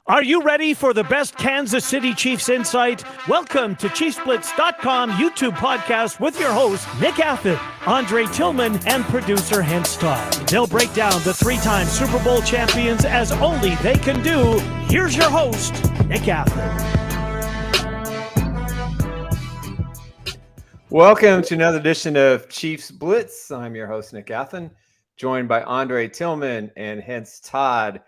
Are you ready for the best Kansas City Chiefs insight? Welcome to ChiefsBlitz.com YouTube podcast with your hosts, Nick Athen, Andre Tillman, and producer Hence Todd. They'll break down the three-time Super Bowl champions as only they can do. Here's your host, Nick Athen. Welcome to another edition of Chiefs Blitz. I'm your host, Nick Athen, joined by Andre Tillman and Hence Todd.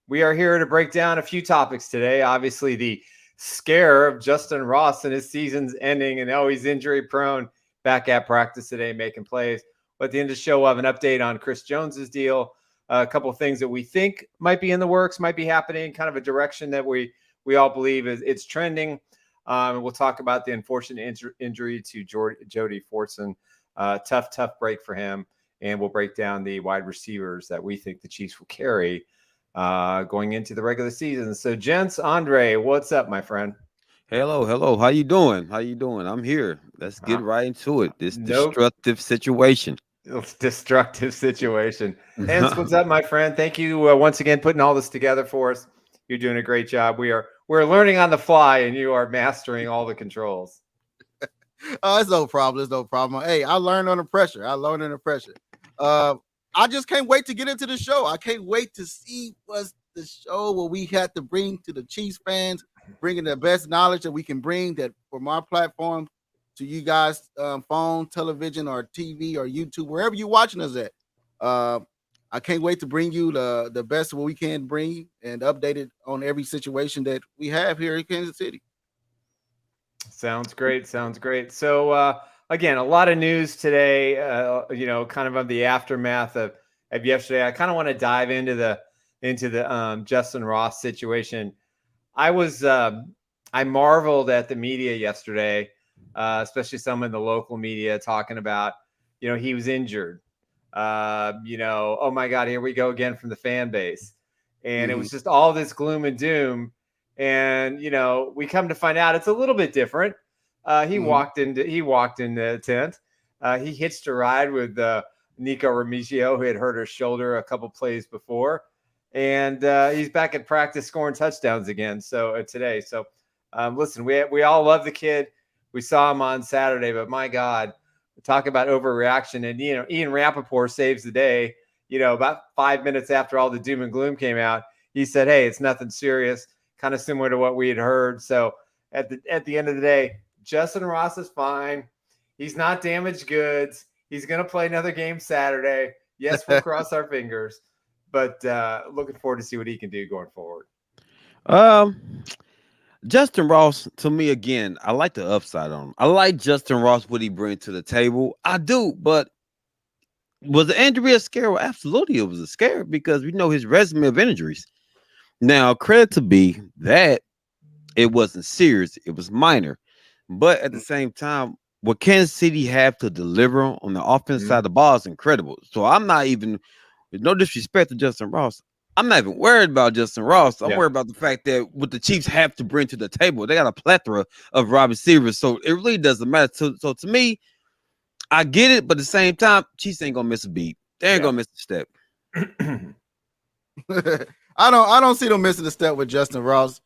We are here to break down a few topics today. Obviously, the scare of Justyn Ross and his season's ending, and now he's injury prone, back at practice today making plays. But at the end of the show, we'll have an update on Chris Jones's deal, a couple of things that we think might be in the works, might be happening, kind of a direction that we all believe it's trending. We'll talk about the unfortunate injury to Jody Fortson. Tough break for him. And we'll break down the wide receivers that we think the Chiefs will carry going into the regular season. So, gents, Andre, what's up, my friend? Hello. How you doing? I'm here. Let's get right into it. This destructive situation. Destructive situation. Hence, what's up, my friend? Thank you once again putting all this together for us. You're doing a great job. We're learning on the fly, and you are mastering all the controls. It's no problem. Hey, I learned under pressure. I just can't wait to get into the show. I can't wait to see what's the show what we had to bring to the Chiefs fans, bringing the best knowledge that we can bring that from our platform to you guys, phone, television, or TV, or YouTube, wherever you're watching us at. I can't wait to bring you the best of what we can bring and update it on every situation that we have here in Kansas City. Sounds great. So, again, a lot of news today, kind of the aftermath of yesterday. I kind of want to dive into the Justyn Ross situation. I marveled at the media yesterday, especially some in the local media talking about, he was injured. Oh my God, here we go again from the fan base. And it was just all this gloom and doom. And, we come to find out it's a little bit different. He walked in the tent. He hitched a ride with Nico Remigio, who had hurt his shoulder a couple plays before. And he's back at practice scoring touchdowns again. So today. So listen, we all love the kid. We saw him on Saturday, but my God, talk about overreaction. And, Ian Rappaport saves the day, about 5 minutes after all the doom and gloom came out. He said, hey, it's nothing serious, kind of similar to what we had heard. So at the end of the day, Justyn Ross is fine. He's not damaged goods. He's going to play another game Saturday. Yes, we'll cross our fingers, but looking forward to see what he can do going forward. Justyn Ross, to me, again, I like the upside on him. I like Justyn Ross, what he brings to the table. I do, but was the injury a scare? Well, absolutely, it was a scare because we know his resume of injuries. Now, credit to be that it wasn't serious. It was minor. But at the same time, what Kansas City have to deliver on the offense side of the ball is incredible. So I'm not even, with no disrespect to Justyn Ross, I'm not even worried about Justyn Ross. I'm worried about the fact that what the Chiefs have to bring to the table. They got a plethora of wide receivers, so it really doesn't matter. So to me, I get it, but at the same time, Chiefs ain't gonna miss a beat. They ain't gonna miss a step. I don't see them missing a step with Justyn Ross.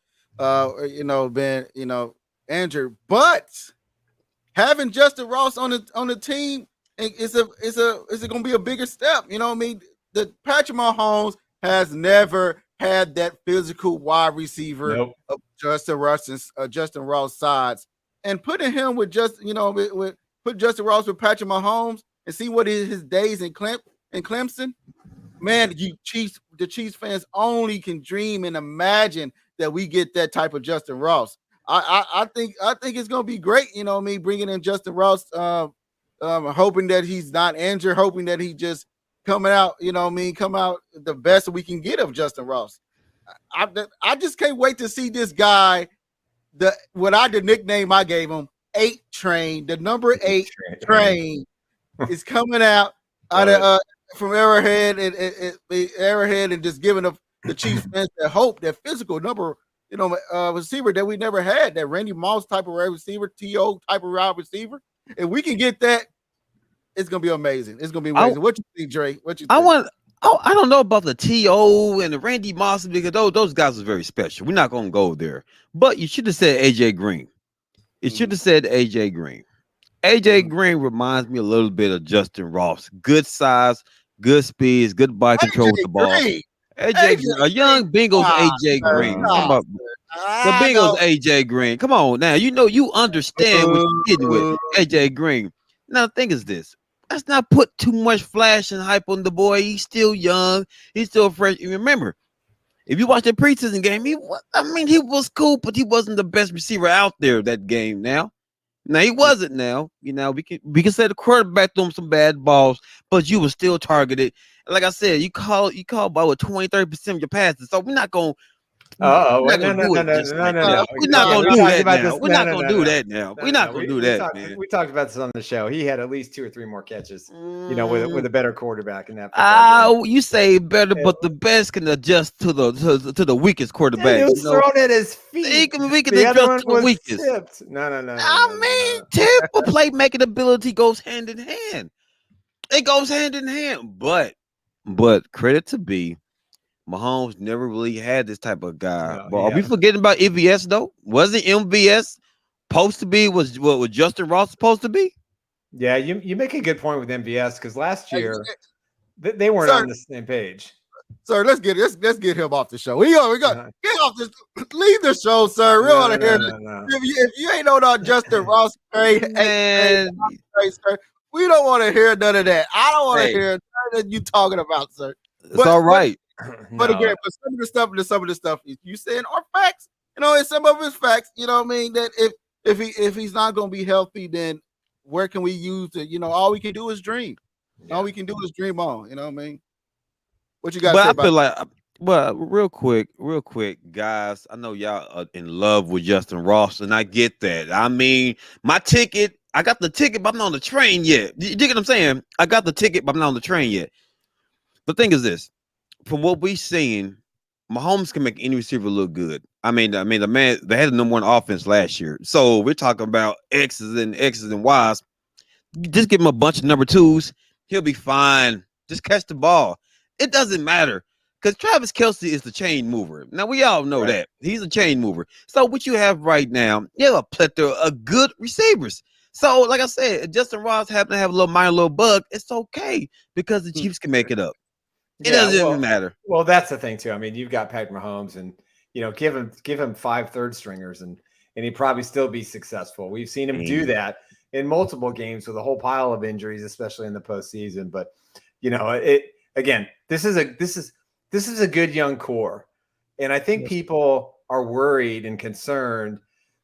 Being injured, but having Justyn Ross on the team is it going to be a bigger step? The Patrick Mahomes has never had that physical wide receiver of Justyn Ross sides, and putting him with put Justyn Ross with Patrick Mahomes and see what his days in Clemson. Man, the Chiefs fans only can dream and imagine that we get that type of Justyn Ross. I think it's gonna be great. Bringing in Justyn Ross, hoping that he's not injured, hoping that he just coming out. Come out the best we can get of Justyn Ross. I just can't wait to see this guy. The nickname I gave him, 8 Train, the number 8 train is coming out of from Arrowhead and just giving the Chiefs fans that hope, that physical number. Receiver that we never had, that Randy Moss type of wide receiver, T.O. type of wide receiver. If we can get that, it's gonna be amazing. What you think, Dre? What you think? Oh, I don't know about the T.O. and the Randy Moss because those guys are very special. We're not gonna go there. But you should have said AJ Green. It should have said AJ Green. AJ Green reminds me a little bit of Justyn Ross. Good size, good speeds, good body control with the ball. Green. AJ Green, a young Bengals AJ Green. Come on. The Bengals AJ Green. Come on now. You understand what you're getting with AJ Green. Now the thing is this. Let's not put too much flash and hype on the boy. He's still young. He's still fresh. And remember, if you watch the preseason game, he was cool, but he wasn't the best receiver out there that game. Now he wasn't. Now we can say the quarterback threw him some bad balls, but you were still targeted. Like I said, you call about 20-30% of your passes. So we're not gonna. No. We're not gonna do that now. We're not gonna do that now. We're not gonna do that, man. We talked about this on the show. He had at least 2 or 3 more catches, with a better quarterback in that. You say better, but the best can adjust to the weakest quarterback. He was thrown at his feet. He can adjust to the weakest. Tipped. No. Tip or playmaking ability goes hand in hand. It goes hand in hand. But credit to B. Mahomes never really had this type of guy. But are we forgetting about MVS though? Wasn't MVS supposed to be? Was what Justyn Ross supposed to be? Yeah, you make a good point with MVS because last year they weren't on the same page. Sir, let's get him off the show. We got get off this. Leave the show, sir. We want to hear this. If you ain't know about Justyn Ross, sir, we don't want to hear none of that. I don't want to hear none of you talking about, sir. It's all right. But again, some of the stuff you saying are facts. And some of his facts. You know what I mean? That if he's not going to be healthy, then where can we use it? All we can do is dream. Yeah. All we can do is dream on. You know what I mean? What you got? But I feel like, well, real quick, guys. I know y'all are in love with Justyn Ross, and I get that. I mean, I got the ticket, but I'm not on the train yet. You dig what I'm saying? I got the ticket, but I'm not on the train yet. The thing is this. From what we've seen, Mahomes can make any receiver look good. I mean, the man, they had the number 1 offense last year. So we're talking about X's and Y's. Just give him a bunch of number 2s. He'll be fine. Just catch the ball. It doesn't matter because Travis Kelce is the chain mover. Now, we all know that. He's a chain mover. So what you have right now, you have a plethora of good receivers. So, like I said, Justyn Ross happen to have a little bug. It's okay because the Chiefs can make it up. It doesn't even matter. Well, that's the thing too. I mean, you've got Patrick Mahomes, and give him 5 third stringers, and he'd probably still be successul. We've seen him do that in multiple games with a whole pile of injuries, especially in the postseason. But this is a good young core, and I think people are worried and concerned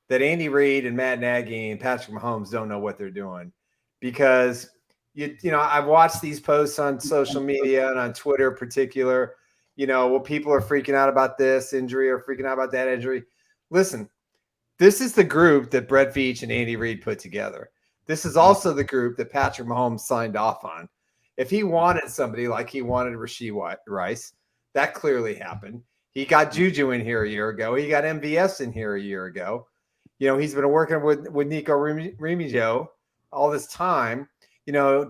that Andy Reid and Matt Nagy and Patrick Mahomes don't know what they're doing because. I've watched these posts on social media and on Twitter in particular, people are freaking out about this injury or freaking out about that injury. Listen, this is the group that Brett Veach and Andy Reid put together. This is also the group that Patrick Mahomes signed off on. If he wanted somebody like he wanted Rashee Rice, that clearly happened. He got Juju in here a year ago. He got MVS in here a year ago. He's been working with Nico Remigio all this time.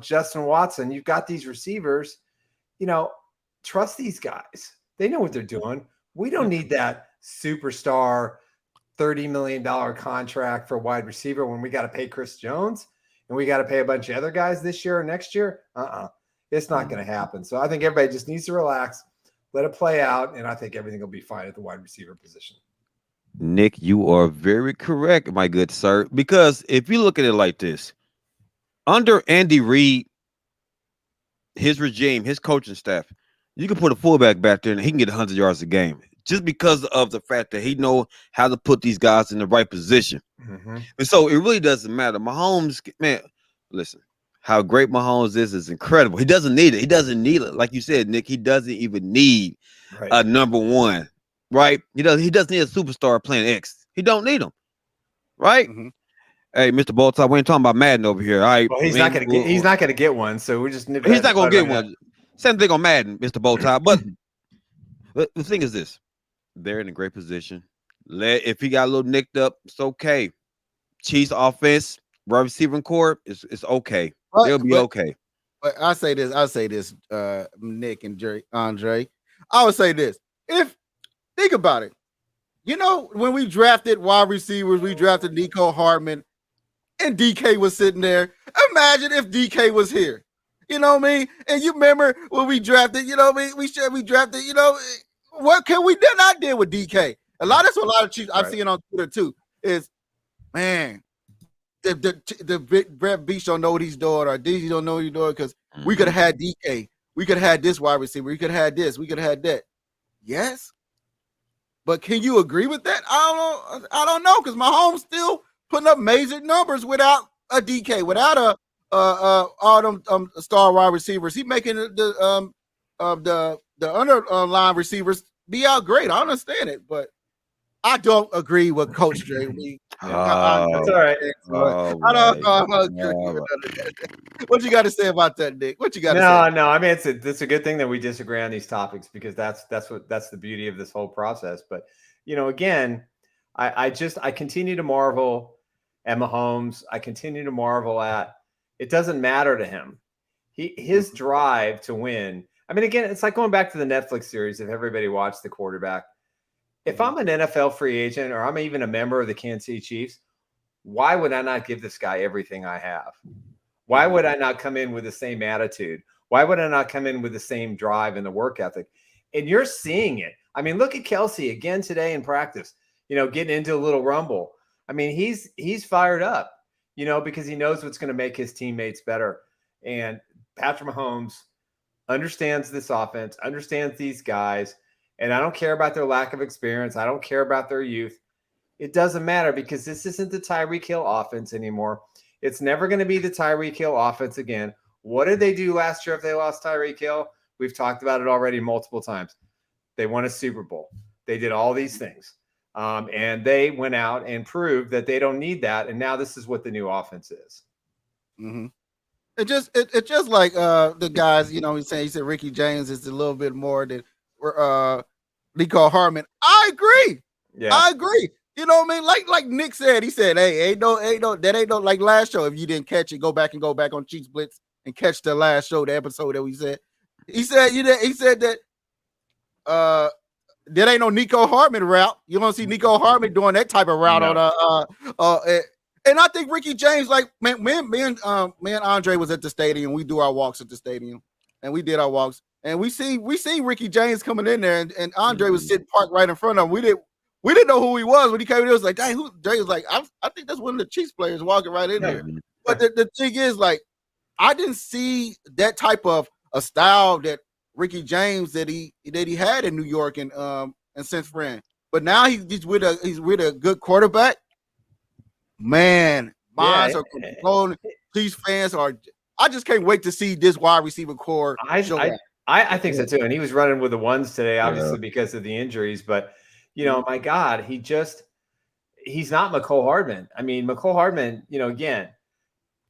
Justin Watson, you've got these receivers, trust these guys. They know what they're doing. We don't need that superstar $30 million contract for wide receiver when we got to pay Chris Jones and we got to pay a bunch of other guys this year or next year. It's not going to happen. So I think everybody just needs to relax, let it play out, and I think everything will be fine at the wide receiver position. Nick, you are very correct, my good sir, because if you look at it like this, under Andy Reid, his regime, his coaching staff, you can put a fullback back there and he can get 100 yards a game just because of the fact that he knows how to put these guys in the right position. Mm-hmm. And so it really doesn't matter. Mahomes, man, listen, how great Mahomes is incredible. He doesn't need it. He doesn't need it. Like you said, Nick, he doesn't even need a number 1, right? He doesn't need a superstar playing X. He don't need him, right? Mm-hmm. Hey, Mr. Bolton, we ain't talking about Madden over here. All right. Well, he's not gonna get one, so we're just he's not gonna get one. Same thing on Madden, Mr. Bolton. But the thing is this: they're in a great position. If he got a little nicked up, it's okay. Chiefs offense, wide receiver core, it's okay. They'll be okay. I say this, Nick and Andre. I would say this. Think about it. When we drafted wide receivers, we drafted Nico Hardman, and DK was sitting there. Imagine if DK was here. You know what I mean? And you remember when we drafted, we drafted, what can we not do with DK? That's what a lot of Chiefs I've seen on Twitter too, is, man, the Brett Beach don't know what he's doing, or DG don't know what he's doing, because we could have had DK. We could have had this wide receiver. We could have had this. We could have had that. Yes. But can you agree with that? I don't know, because Mahomes still putting up major numbers without a DK, without all them star wide receivers. He making the underline receivers be out great. I understand it, but I don't agree with Coach Dre. That's all right. I don't know. What you got to say about that, Nick? What you got to say? No. I mean, it's a good thing that we disagree on these topics, because that's the beauty of this whole process. But again, I continue to marvel at Mahomes. I continue to marvel at, it doesn't matter to him. His drive to win. I mean, again, it's like going back to the Netflix series. If everybody watched The Quarterback, if I'm an NFL free agent, or I'm even a member of the Kansas City Chiefs, why would I not give this guy everything I have? Why would I not come in with the same attitude? Why would I not come in with the same drive and the work ethic? And you're seeing it. I mean, look at Kelsey again today in practice, getting into a little rumble. I mean, he's fired up, because he knows what's going to make his teammates better. And Patrick Mahomes understands this offense, understands these guys. And I don't care about their lack of experience. I don't care about their youth. It doesn't matter, because this isn't the Tyreek Hill offense anymore. It's never going to be the Tyreek Hill offense again. What did they do last year if they lost Tyreek Hill? We've talked about it already multiple times. They won a Super Bowl. They did all these things. And they went out and proved that they don't need that. And now this is what the new offense is. Mm-hmm. It's just like the guys, he said Ricky James is a little bit more than Nico Hardman. I agree. Yeah. I agree. You know what I mean? Like Nick said, he said, hey, ain't no, like last show. If you didn't catch it, go back on Chiefs Blitz and catch the last show, the episode that we said. He said that there ain't no Nico Hardman route. You don't see Nico Hardman doing that type of route and I think Ricky James, like, man, me and Andre was at the stadium. We do our walks at the stadium, and we did our walks, and we see Ricky James coming in there, and Andre was sitting parked right in front of him. We didn't know who he was when he came in. It was like, dang, who? Dre was like, I think that's one of the Chiefs players walking right in there. But the thing is, like, I didn't see that type of a style that Ricky James that he had in New York and San Fran. But now he's with a good quarterback. Man, minds are controlled. These fans are. I just can't wait to see this wide receiver core. I think so too. And he was running with the ones today, obviously because of the injuries. But my God, he's not Mecole Hardman. I mean, Mecole Hardman, again,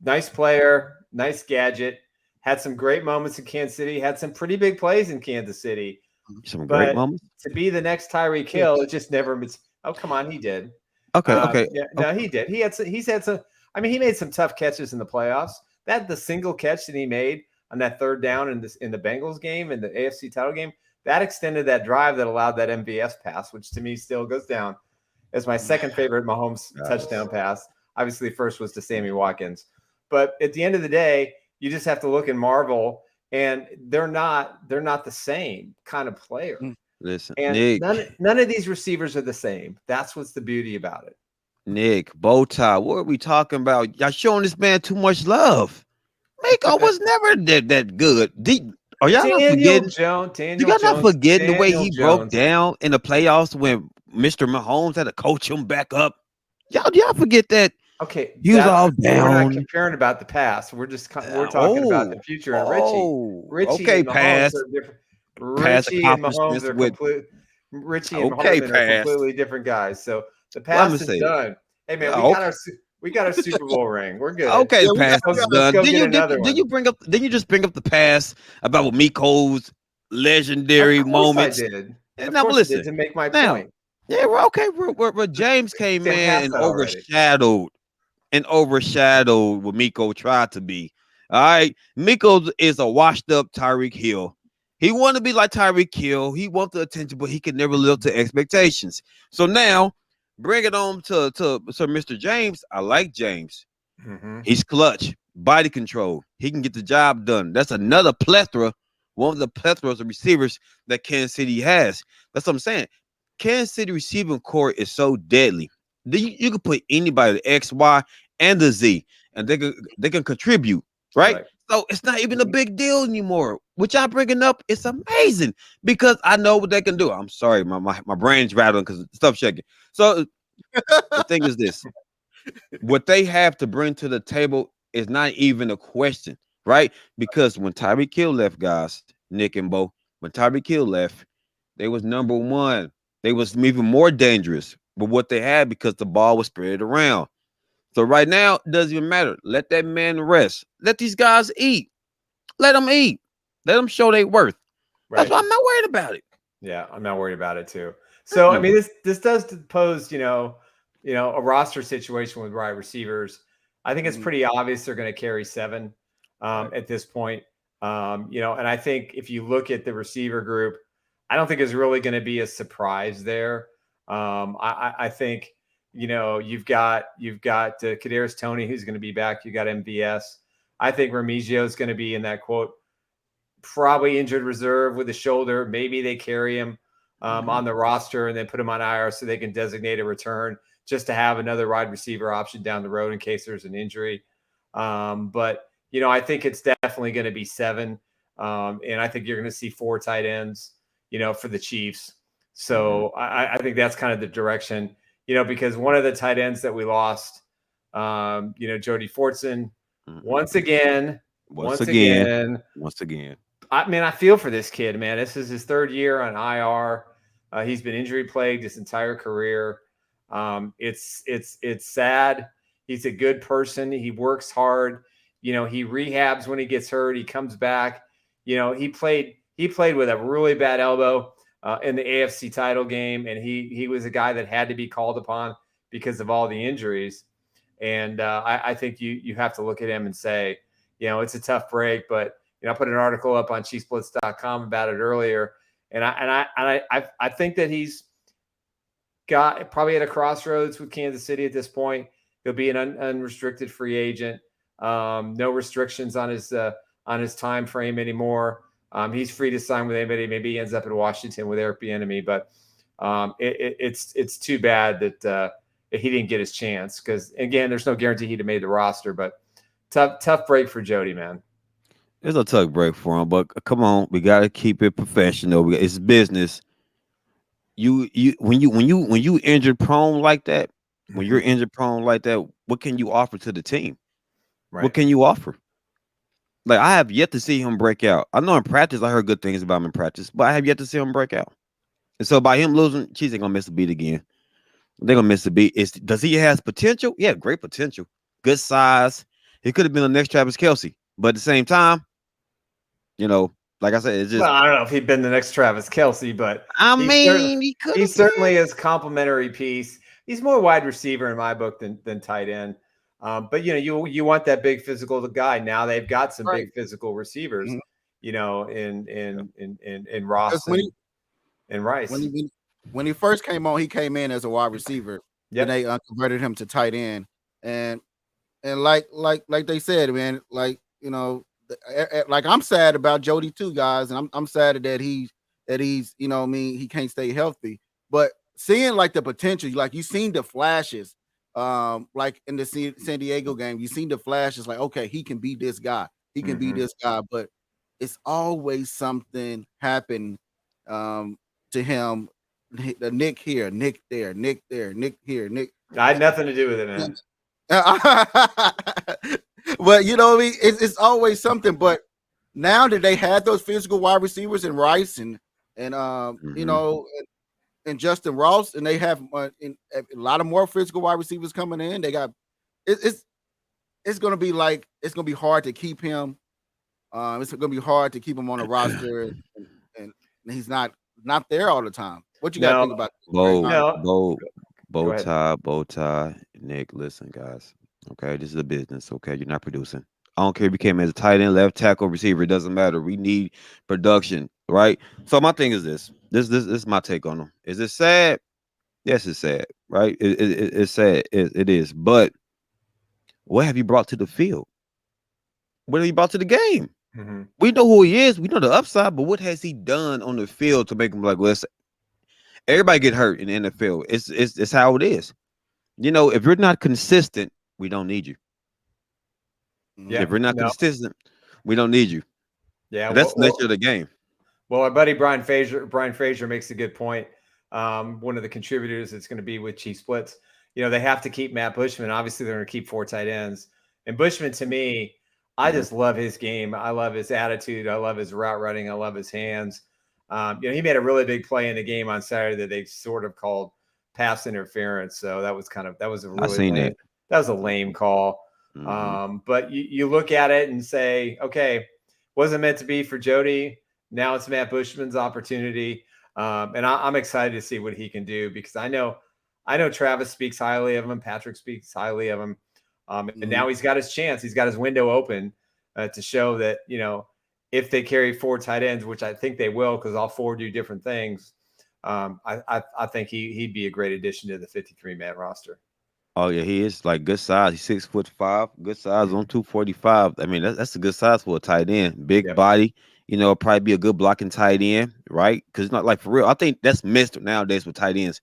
nice player, nice gadget, had some great moments in Kansas City, had some pretty big plays in Kansas City. Some great moments. To be the next Tyreek Hill, it just never. Oh, come on, he did. Okay. Yeah, no, he did. He's had some. I mean, he made some tough catches in the playoffs. The single catch that he made on that third down in the Bengals game, in the AFC title game, that extended that drive that allowed that MVS pass, which to me still goes down as my second favorite Mahomes touchdown pass. Obviously, first was to Sammy Watkins, but at the end of the day, you just have to look and marvel, and they're not the same kind of player. Listen, and Nick, none of these receivers are the same. That's what's the beauty about it. Nick, bow tie. What are we talking about? Y'all showing this man too much love. Mako was never that good. Are y'all not forgetting? You got not forgetting the way he broke down in the playoffs when Mr. Mahomes had to coach him back up. Y'all forget that. Okay, he was all down. We're not comparing about the past. We're talking about the future. And Richie, okay, and pass. Richie and Mahomes are completely different guys. So the past is done. Hey man, we got our Super Bowl ring. We're good. Okay, pass is done. Did you just bring up the past about Miko's legendary moments? I did. Now listen to make my point. Yeah, well, okay. Where James came in and overshadowed what Miko tried to be. All right, Miko is a washed up Tyreek Hill. He want to be like Tyreek Hill. He wants the attention, but he can never live to expectations. So now, bring it on to Mr. James. I like James. Mm-hmm. He's clutch, body control. He can get the job done. That's another plethora, one of the plethoras of receivers that Kansas City has. That's what I'm saying. Kansas City receiving core is so deadly. You can put anybody, the X, Y, and the Z, and they can contribute, right? So it's not even a big deal anymore. Which y'all bringing up, it's amazing because I know what they can do. I'm sorry, my brain's rattling because stuff shaking. So the thing is this: what they have to bring to the table is not even a question, right? Because when Tyreek Hill left, guys, Nick and Bo, when Tyreek Hill left, they was number one. They was even more dangerous with what they had because the ball was spread around. So right now, it doesn't even matter. Let that man rest. Let these guys eat. Let them eat. Let them show their worth. Right. That's why I'm not worried about it. Yeah, I'm not worried about it too. So I mean, this does pose, a roster situation with wide receivers. I think it's pretty obvious they're going to carry 7 at this point. And I think if you look at the receiver group, I don't think it's really going to be a surprise there. I think you've got Kadarius Toney, who's going to be back. You got MVS. I think Remigio is going to be in that quote, probably injured reserve with the shoulder. Maybe they carry him on the roster and then put him on IR so they can designate a return just to have another wide receiver option down the road in case there's an injury. But I think it's definitely going to be 7. And I think you're going to see 4 tight ends, for the Chiefs. So I think that's kind of the direction, because one of the tight ends that we lost, Jody Fortson, once again. I mean, I feel for this kid, man. This is his 3rd year on IR. He's been injury plagued his entire career. It's sad. He's a good person. He works hard. He rehabs when he gets hurt. He comes back. He played with a really bad elbow in the AFC title game, and he was a guy that had to be called upon because of all the injuries. And I think you have to look at him and say, it's a tough break, but I put an article up on ChiefsBlitz.com about it earlier, and I think that he's got probably at a crossroads with Kansas City at this point. He'll be an unrestricted free agent, no restrictions on his time frame anymore. He's free to sign with anybody. Maybe he ends up in Washington with Eric Bieniemy, but it's too bad that he didn't get his chance because again, there's no guarantee he'd have made the roster. But tough break for Jody, man. It's a tough break for him, but come on, we gotta keep it professional. It's business. When you injured prone like that, when you're injured prone like that, what can you offer to the team? Right. What can you offer? Like I have yet to see him break out. I know in practice, I heard good things about him in practice, but I have yet to see him break out. And so by him losing, Chiefs ain't gonna miss a beat again. They're gonna miss a beat. Does he has potential? Yeah, great potential. Good size. He could have been the next Travis Kelce, but at the same time, like I said, it's just. Well, I don't know if he'd been the next Travis Kelce, but he certainly is complementary piece. He's more wide receiver in my book than tight end. But you want that big physical guy. Now they've got some big physical receivers, in Ross and Rice. When he first came on, he came in as a wide receiver. Yep. And they converted him to tight end. And like they said, man, like I'm sad about Jody too, guys, and I'm sad that he's he can't stay healthy. But seeing like the potential, like you seen the flashes, like in the San Diego game, you seen the flashes, like okay, he can be this guy, be this guy, but it's always something happen to him. The Nick here, Nick there, Nick there, Nick here, Nick. I had nothing to do with it, man. But it's always something. But now that they had those physical wide receivers in Rice and Justyn Ross, and they have a lot of more physical wide receivers coming in, they got it's gonna be hard to keep him. It's gonna be hard to keep him on a roster, and he's not there all the time. What you gotta think about? Bow tie. Nick, listen, guys. Okay, this is a business. Okay, you're not producing. I don't care if he came as a tight end, left tackle, receiver. It doesn't matter. We need production, right? So my thing is this. This is my take on him. Is it sad? Yes, it's sad, right? It's sad. It is. But what have you brought to the field? What have you brought to the game? Mm-hmm. We know who he is. We know the upside, but what has he done on the field to make him like, listen, everybody get hurt in the NFL. It's how it is. You know, if you're not consistent, we don't need you. Yeah, If we're not consistent, we don't need you. Yeah, That's the nature of the game. Well, our buddy Brian Fraser makes a good point. One of the contributors that's going to be with Chiefs Blitz. You know, they have to keep Matt Bushman. Obviously, they're going to keep 4 tight ends. And Bushman, to me, I just love his game. I love his attitude. I love his route running. I love his hands. You know, he made a really big play in the game on Saturday that they sort of called pass interference. So that was a really lame, that was a lame call. But you look at it and say, okay, wasn't meant to be for Jody. Now it's Matt Bushman's opportunity. And I'm excited to see what he can do, because I know Travis speaks highly of him. Patrick speaks highly of him. And now he's got his chance. He's got his window open to show that, you know, if they carry 4 tight ends, which I think they will, because all 4 do different things. I think he'd be a great addition to the 53-man roster. Oh yeah, he is like good size. He's 6'5", good size on 245. I mean, that's a good size for a tight end. Big body, you know, probably be a good blocking tight end, right? Because not like for real. I think that's missed nowadays with tight ends.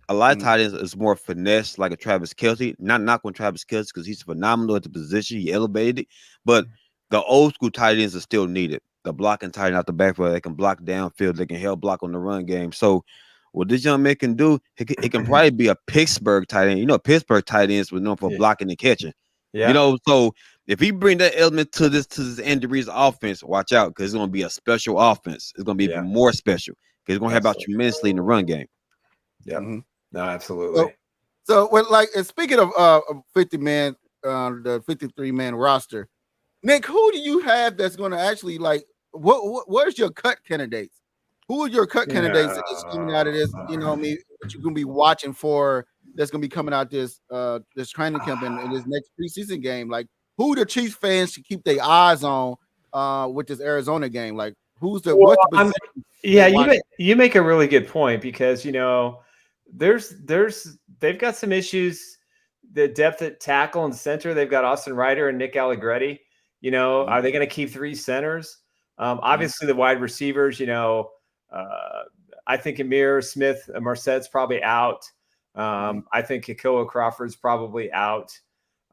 A lot of tight ends is more finesse, like a Travis Kelce. Not knocking Travis Kelce because he's phenomenal at the position. He elevated it, but the old school tight ends are still needed. The blocking tight end out the backfield, they can block downfield, they can help block on the run game. So what this young man can do, he can probably be a Pittsburgh tight end. You know, Pittsburgh tight ends were known for blocking and catching. Yeah. You know, so if he bring that element to this Andy Reid's offense, watch out, because it's going to be a special offense. It's going to be even more special because it's going to help out tremendously in the run game. Yeah. No, absolutely. So like, speaking of 50-man, the 53-man roster, Nick, who do you have that's going to actually, like, where's your cut candidates? Who are your cut candidates that's coming out of this? You know what I mean? That you're going to be watching for, that's going to be coming out this training camp and this next preseason game. Like, who the Chiefs fans should keep their eyes on with this Arizona game? Like, what's the position? You make a really good point, because, you know, they've got some issues. The depth at tackle and center, they've got Austin Ryder and Nick Allegretti. You know, are they going to keep 3 centers? Obviously, the wide receivers, you know, I think Amir Smith Marsette's probably out. I think Kekoa Crawford's probably out.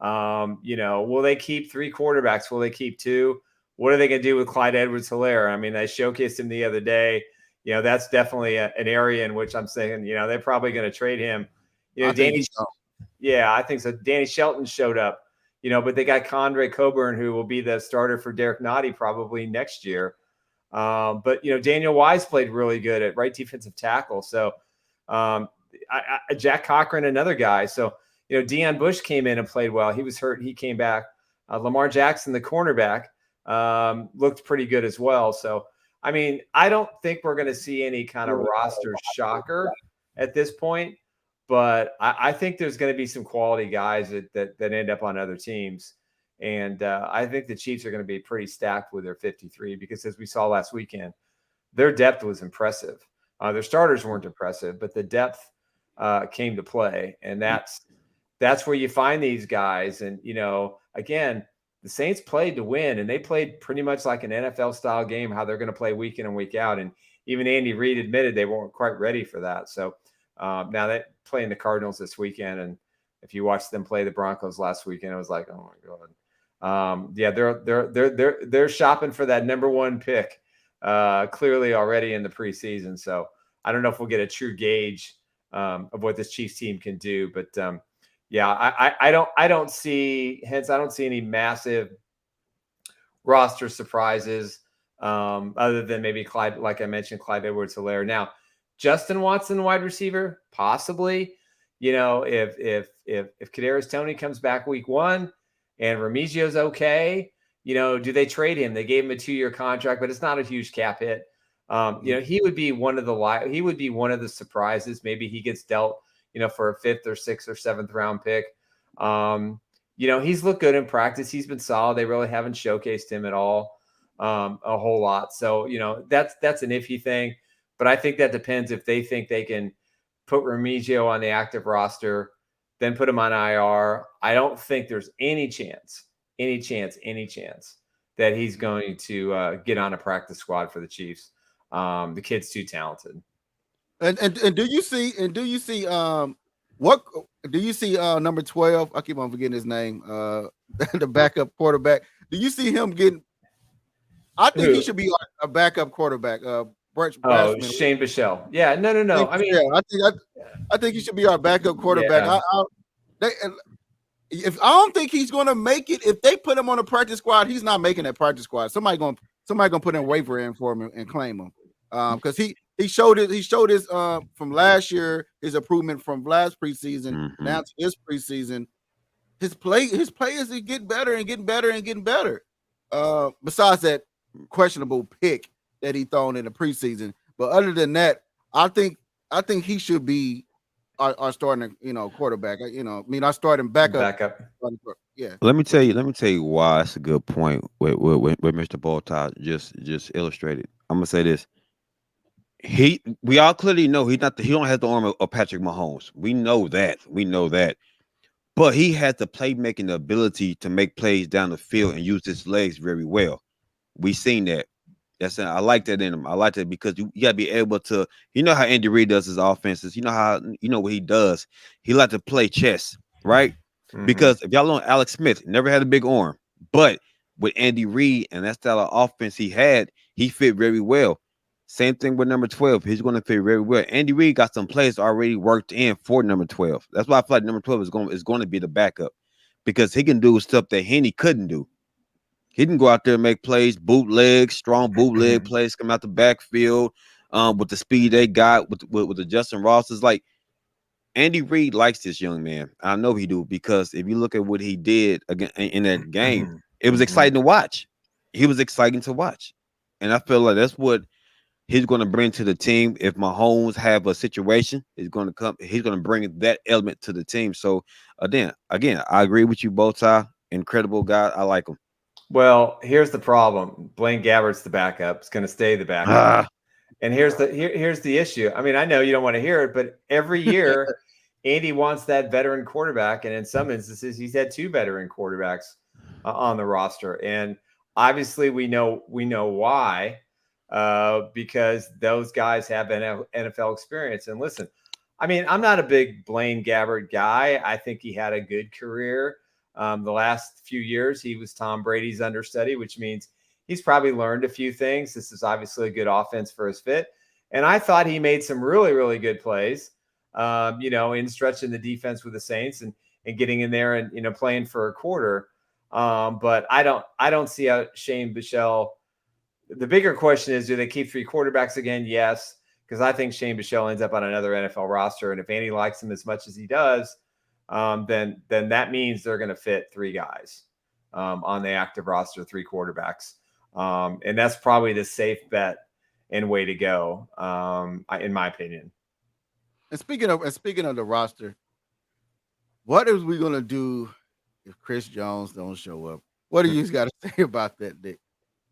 You know, will they keep 3 quarterbacks? Will they keep 2? What are they going to do with Clyde Edwards-Helaire? I mean, I showcased him the other day. You know, that's definitely an area in which I'm saying, you know, they're probably going to trade him. You know, I think so. Danny Shelton showed up, you know, but they got Condre Coburn, who will be the starter for Derek Nottie probably next year. But, you know, Daniel Wise played really good at right defensive tackle. So Jack Cochran, another guy. So, you know, Deion Bush came in and played well. He was hurt. He came back. Lamar Jackson, the cornerback, looked pretty good as well. So, I mean, I don't think we're going to see any kind of roster shocker at this point, but I think there's going to be some quality guys that end up on other teams. And I think the Chiefs are going to be pretty stacked with their 53, because as we saw last weekend, their depth was impressive. Their starters weren't impressive, but the depth came to play. And that's where you find these guys. And, you know, again, the Saints played to win, and they played pretty much like an NFL-style game, how they're going to play week in and week out. And even Andy Reid admitted they weren't quite ready for that. So now they're playing the Cardinals this weekend, and if you watched them play the Broncos last weekend, it was like, oh my God. Yeah, they're shopping for that number 1 pick clearly already in the preseason. So I don't know if we'll get a true gauge of what this Chiefs team can do, but yeah, I don't see any massive roster surprises other than maybe Clyde, like I mentioned, Clyde Edwards-Helaire. Now, Justin Watson, wide receiver, possibly. You know, if Kadarius Toney comes back week 1 and Remigio's okay, you know, do they trade him? They gave him a 2-year contract, but it's not a huge cap hit. You know, he would be one of the surprises. Maybe he gets dealt, you know, for a 5th or 6th or 7th round pick. he's looked good in practice. He's been solid. They really haven't showcased him at all, a whole lot. So, that's an iffy thing. But I think that depends if they think they can put Remigio on the active roster, then put him on IR. I don't think there's any chance that he's going to get on a practice squad for the Chiefs. The kid's too talented. And do you see what do you see number 12? I keep on forgetting his name. The backup quarterback. Do you see him getting? I think he should be a backup quarterback. Shane Bichelle. Yeah, no. I mean, I think he should be our backup quarterback. Yeah. If I don't think he's going to make it, if they put him on a practice squad, he's not making that practice squad. Somebody going to put in waiver in for him and claim him. Because he showed his from last year, his improvement from last preseason now to his preseason. His play is getting better and getting better and getting better. Besides that questionable pick that he thrown in the preseason, but other than that, I think he should be our starting quarterback. Our starting backup. Yeah. Let me tell you why it's a good point with Mr. Bolton just illustrated. I'm gonna say this. We all clearly know he don't have the arm of Patrick Mahomes. We know that. But he has the playmaking ability to make plays down the field and use his legs very well. We seen that. I like that in him. I like that because you gotta be able to, how Andy Reid does his offenses. What he does. He like to play chess, right? Mm-hmm. Because if y'all know, Alex Smith never had a big arm, but with Andy Reid and that style of offense he had, he fit very well. Same thing with number 12. He's going to fit very well. Andy Reid got some plays already worked in for number 12. That's why I feel like number 12 is going to be the backup because he can do stuff that Henny couldn't do. He can go out there and make plays, strong bootleg plays, come out the backfield with the speed they got with the Justyn Ross. It's like Andy Reid likes this young man. I know he do because if you look at what he did again in that game, it was exciting to watch. He was exciting to watch, and I feel like that's what he's going to bring to the team. If Mahomes have a situation, he's going to bring that element to the team. So again, I agree with you both. Ty, incredible guy. I like him. Well, here's the problem. Blaine Gabbert's the backup. It's going to stay the backup. And here's the issue. I mean, I know you don't want to hear it, but every year Andy wants that veteran quarterback, and in some instances, he's had two veteran quarterbacks on the roster. And obviously, we know why. Because those guys have NFL experience. And listen, I mean, I'm not a big Blaine Gabbert guy. I think he had a good career. The last few years, he was Tom Brady's understudy, which means he's probably learned a few things. This is obviously a good offense for his fit. And I thought he made some really, really good plays, in stretching the defense with the Saints and getting in there and, playing for a quarter. But I don't see how Shane Bichelle. The bigger question is, do they keep three quarterbacks again? Yes, because I think Shane Bichelle ends up on another NFL roster. And if Andy likes him as much as he does, then that means they're going to fit three guys on the active roster, three quarterbacks. And that's probably the safe bet and way to go, in my opinion. And speaking of the roster, what are we going to do if Chris Jones don't show up? What do you got to say about that, Dick?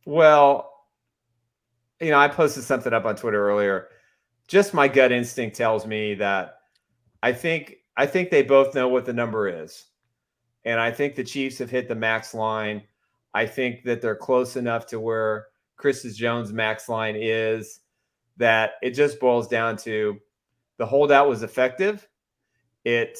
Well, I posted something up on Twitter earlier. Just my gut instinct tells me that I think they both know what the number is. And I think the Chiefs have hit the max line. I think that they're close enough to where Chris Jones' max line is that it just boils down to the holdout was effective. It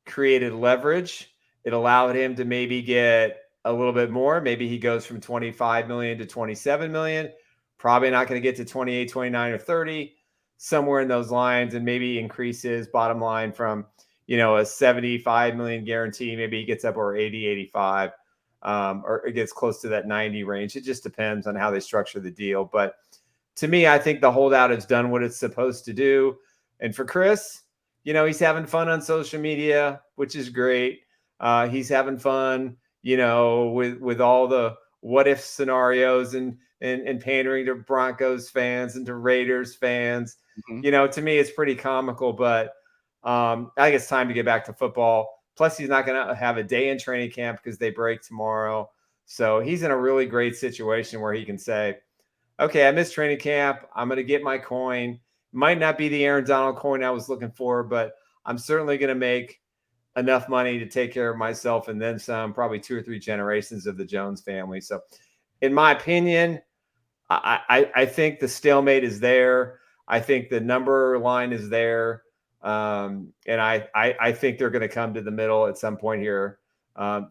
created leverage. It allowed him to maybe get a little bit more. Maybe he goes from 25 million to 27 million. Probably not going to get to 28, 29, or 30, somewhere in those lines, and maybe increase his bottom line from, a 75 million guarantee. Maybe he gets up over 80, 85, or it gets close to that 90 range. It just depends on how they structure the deal. But to me, I think the holdout has done what it's supposed to do. And for Chris, he's having fun on social media, which is great. He's having fun, with all the what if scenarios and pandering to Broncos fans and to Raiders fans. Mm-hmm. To me, it's pretty comical, but I think it's time to get back to football. Plus, he's not going to have a day in training camp because they break tomorrow. So he's in a really great situation where he can say, okay, I missed training camp. I'm going to get my coin. Might not be the Aaron Donald coin I was looking for, but I'm certainly going to make enough money to take care of myself and then some, probably 2 or 3 generations of the Jones family. So in my opinion, I think the stalemate is there. I think the number line is there. And I think they're going to come to the middle at some point here.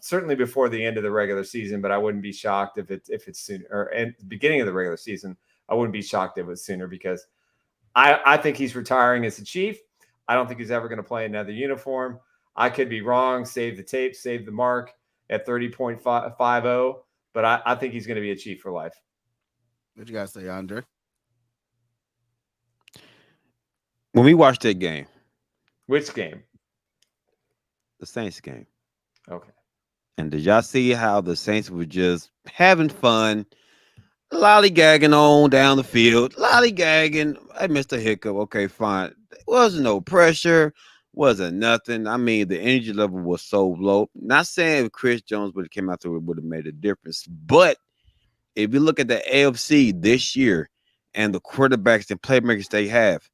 Certainly before the end of the regular season, but I wouldn't be shocked if it's sooner, or at the beginning of the regular season. I wouldn't be shocked if it was sooner, because I think he's retiring as a Chief. I don't think he's ever going to play another uniform. I could be wrong. Save the tape, save the mark at 30.50, but I think he's going to be a Chief for life. What you guys say, Andre? When we watched that game, Which game? the Saints game, Okay. and did y'all see how the Saints were just having fun, lollygagging on down the field, lollygagging? I missed a hiccup. Okay, fine. Wasn't no pressure. Wasn't nothing. I mean, the energy level was so low. Not saying if Chris Jones would have came out there, it would have made a difference. But if you look at the AFC this year and the quarterbacks and playmakers they have,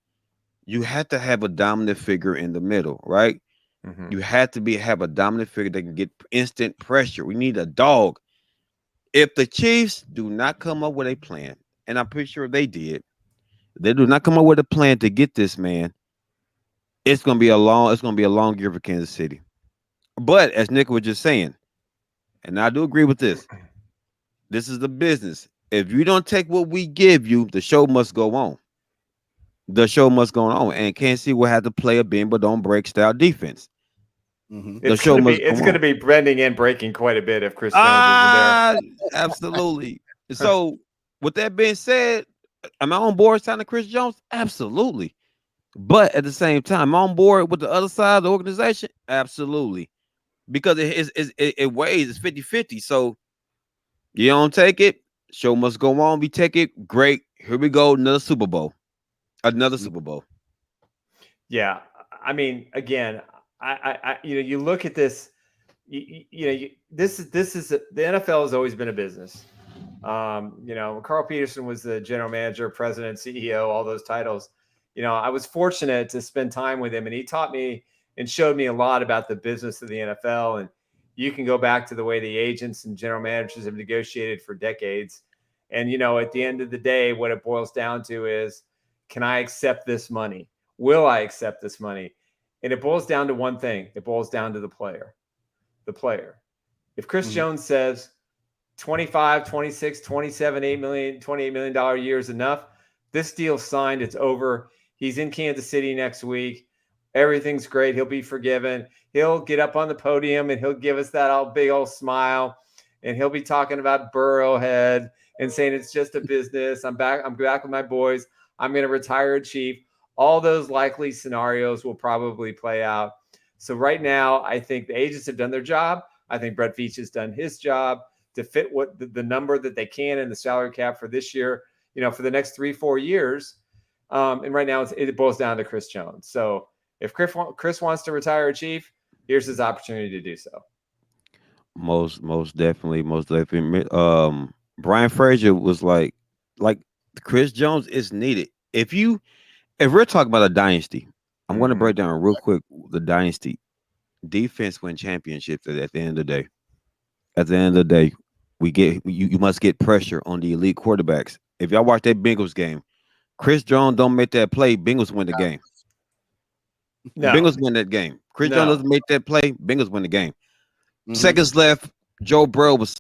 you had to have a dominant figure in the middle, right? Mm-hmm. You had to have a dominant figure that can get instant pressure. We need a dog. If the Chiefs do not come up with a plan, and I'm pretty sure they did, they do not come up with a plan to get this man, it's gonna be a long year for Kansas City. But as Nick was just saying, and I do agree with this, this is the business. If you don't take what we give you, the show must go on. The show must go on, and Kansas City will have to play a bend but don't break style defense. Mm-hmm. It's going to be bending and breaking quite a bit if Chris Jones isn't there. Absolutely. So, with that being said, am I on board signing Chris Jones? Absolutely. But at the same time, am I on board with the other side of the organization? Absolutely. Because it weighs, it's 50-50. So, you don't take it, show must go on. We take it, great. Here we go, another Super Bowl. Another Super Bowl. Yeah. I mean, again, I you look at this, this is the NFL has always been a business. Carl Peterson was the general manager, president, CEO, all those titles. I was fortunate to spend time with him, and he taught me and showed me a lot about the business of the NFL. And you can go back to the way the agents and general managers have negotiated for decades. And, at the end of the day, what it boils down to is, can I accept this money? Will I accept this money? And it boils down to one thing. It boils down to the player. The player. If Chris Jones says 25, 26, 27, $28 million year is enough, this deal's signed. It's over. He's in Kansas City next week. Everything's great. He'll be forgiven. He'll get up on the podium and he'll give us that big old smile. And he'll be talking about Burrowhead and saying it's just a business. I'm back with my boys. I'm going to retire a Chief. All those likely scenarios will probably play out. So right now, I think the agents have done their job. I think Brett Veach has done his job to fit what the number that they can in the salary cap for this year, for the next 3-4 years. And right now it boils down to Chris Jones. So if Chris wants to retire a Chief, here's his opportunity to do so. Most definitely. Brian Frazier was like Chris Jones is needed. If we're talking about a dynasty, I'm going to break down real quick the dynasty. Defense win championships at the end of the day. At the end of the day, you must get pressure on the elite quarterbacks. If y'all watch that Bengals game, Chris Jones don't make that play, Bengals win the game. No. Bengals win that game. Chris Jones doesn't make that play, Bengals win the game. Mm-hmm. Seconds left, Joe Burrow was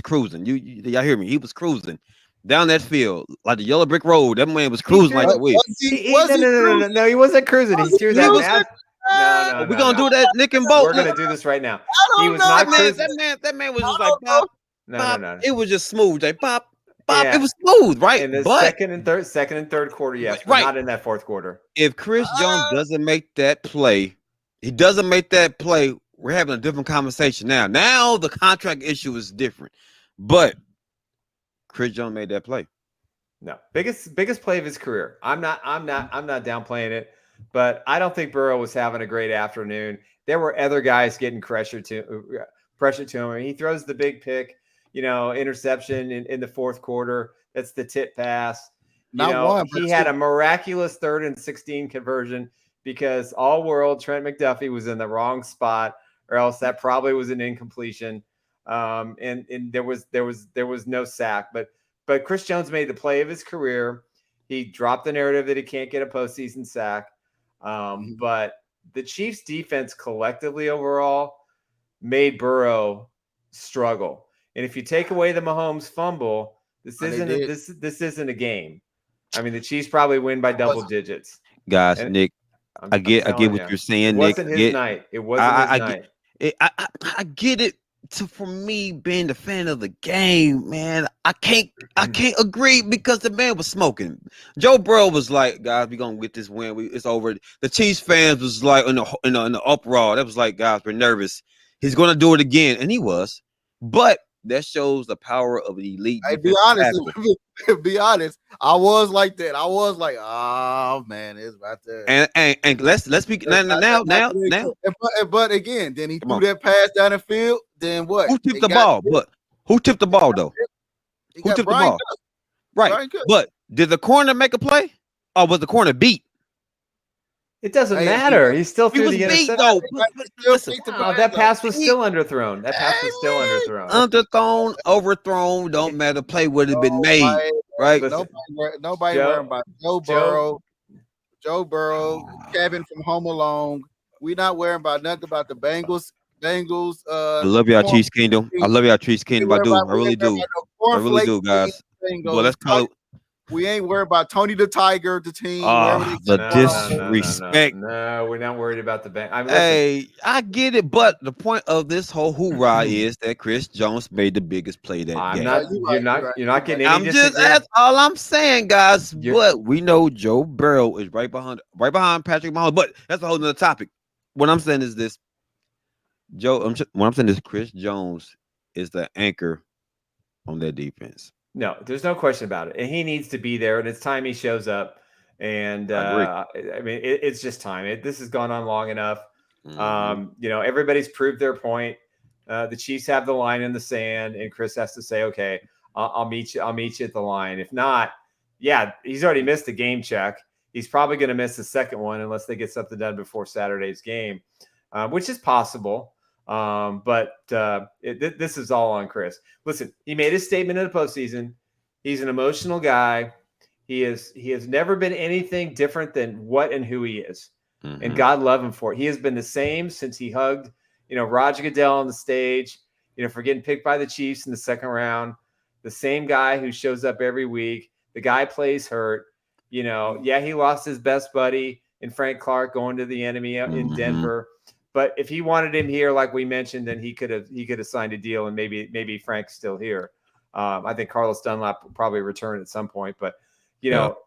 cruising. Y'all hear me? He was cruising down that field like the yellow brick road. That man was cruising like a week. No, he wasn't cruising. He threw that pass. No. We're gonna do that, Nick and Bo. We're gonna do this right now. He was not cruising. That man was just like pop. No. It was just smooth. Like pop. Yeah. It was smooth, right? In the second and third quarter, yes, but not in that fourth quarter. If Chris Jones doesn't make that play, we're having a different conversation now. Now the contract issue is different, but Chris Jones made that play. No, biggest play of his career. I'm not downplaying it. but I don't think Burrow was having a great afternoon. There were other guys getting pressure to him. I mean, he throws the big pick, interception in the fourth quarter. That's the tip pass. Not one, but he had a miraculous 3rd and 16 conversion because all world Trent McDuffie was in the wrong spot, or else that probably was an incompletion. And there was no sack, but Chris Jones made the play of his career. He dropped the narrative that he can't get a postseason sack. But the Chiefs defense collectively overall made Burrow struggle. And if you take away the Mahomes fumble, this isn't a game. I mean, the Chiefs probably win by double digits. Guys, Nick, I get what you're saying, Nick. It wasn't his night. It wasn't his night. I get it. For me, being the fan of the game, man, I can't agree because the man was smoking. Joe Burrow was like, guys, we're gonna get this win. It's over. The Chiefs fans was like in the uproar. That was like, guys, we're nervous. He's gonna do it again, and he was. But that shows the power of an elite. Hey, be honest. I was like that. I was like, oh man, it's right there. And let's be now. But again, then he threw that pass down the field. Then what? Who tipped the ball? But who tipped the ball though? Who tipped the ball? Right. But did the corner make a play, or was the corner beat? It doesn't matter. He still threw the interception. Though. That pass was still underthrown. Underthrown, overthrown. Don't matter. Play would have been made. Right. Nobody worrying about Joe Burrow, Kevin from Home Alone. We not worrying about nothing about the Bengals. I love y'all, Chiefs Kingdom. I love y'all, Chiefs Kingdom. I do. I really do. I really do, guys. Well, let's call it. We ain't worried about Tony the Tiger, the team. The disrespect. No, we're not worried about the bank. I get it, but the point of this whole hoorah is that Chris Jones made the biggest play that game. You're not getting any. That's all I'm saying, guys. But we know Joe Burrow is right behind Patrick Mahomes. But that's a whole nother topic. What I'm saying is this, Chris Jones is the anchor on that defense. No, there's no question about it. And he needs to be there, and it's time he shows up. And I mean, it's just time. This has gone on long enough. Everybody's proved their point. The Chiefs have the line in the sand, and Chris has to say, okay, I'll meet you at the line. If not, he's already missed a game check. He's probably going to miss the second one unless they get something done before Saturday's game, which is possible. But this is all on Chris. Listen, he made his statement in the postseason. He's an emotional guy. He has never been anything different than what and who he is. Mm-hmm. And God love him for it. He has been the same since he hugged, Roger Goodell on the stage, for getting picked by the Chiefs in the second round. The same guy who shows up every week. The guy plays hurt. He lost his best buddy in Frank Clark going to the enemy in Denver. But if he wanted him here, like we mentioned, then he could have signed a deal, and maybe Frank's still here. I think Carlos Dunlap will probably return at some point. But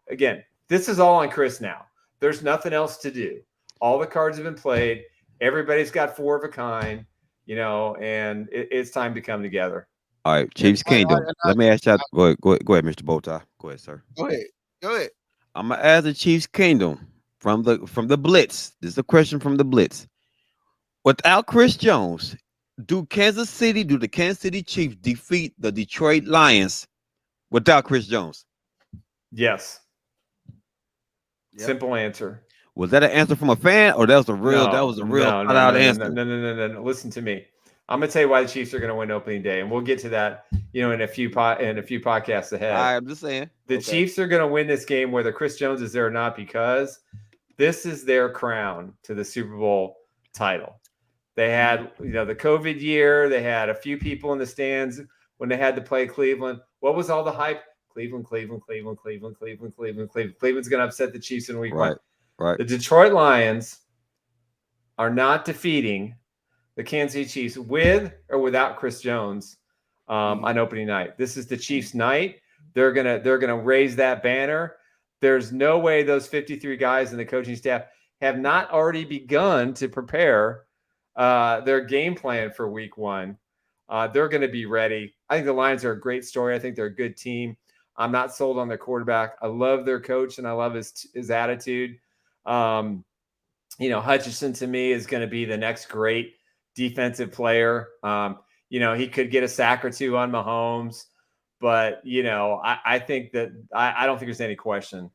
again, this is all on Chris now. There's nothing else to do. All the cards have been played. Everybody's got 4 of a kind, and it's time to come together. All right, Chiefs Kingdom. Let me ask you. Go ahead, Mr. Bowtie. Go ahead, sir. Go ahead. I'm gonna ask the Chiefs Kingdom from the Blitz. This is a question from the Blitz. Without Chris Jones, do the Kansas City Chiefs defeat the Detroit Lions without Chris Jones? Yes. Yep. Simple answer. Was that an answer from a fan, or that was a real answer? No. Listen to me. I'm gonna tell you why the Chiefs are gonna win opening day, and we'll get to that, in a few podcasts ahead. I'm just saying the Chiefs are gonna win this game whether Chris Jones is there or not, because this is their crown to the Super Bowl title. They had, the COVID year. They had a few people in the stands when they had to play Cleveland. What was all the hype? Cleveland's going to upset the Chiefs in week 1. Right. The Detroit Lions are not defeating the Kansas City Chiefs with or without Chris Jones on opening night. This is the Chiefs' night. They're gonna raise that banner. There's no way those 53 guys and the coaching staff have not already begun to prepare their game plan for week 1. They're going to be ready. I think the Lions are a great story. I think they're a good team. I'm not sold on their quarterback. I love their coach, and I love his attitude. Hutchinson to me is going to be the next great defensive player. He could get a sack or two on Mahomes, but I think that I don't think there's any question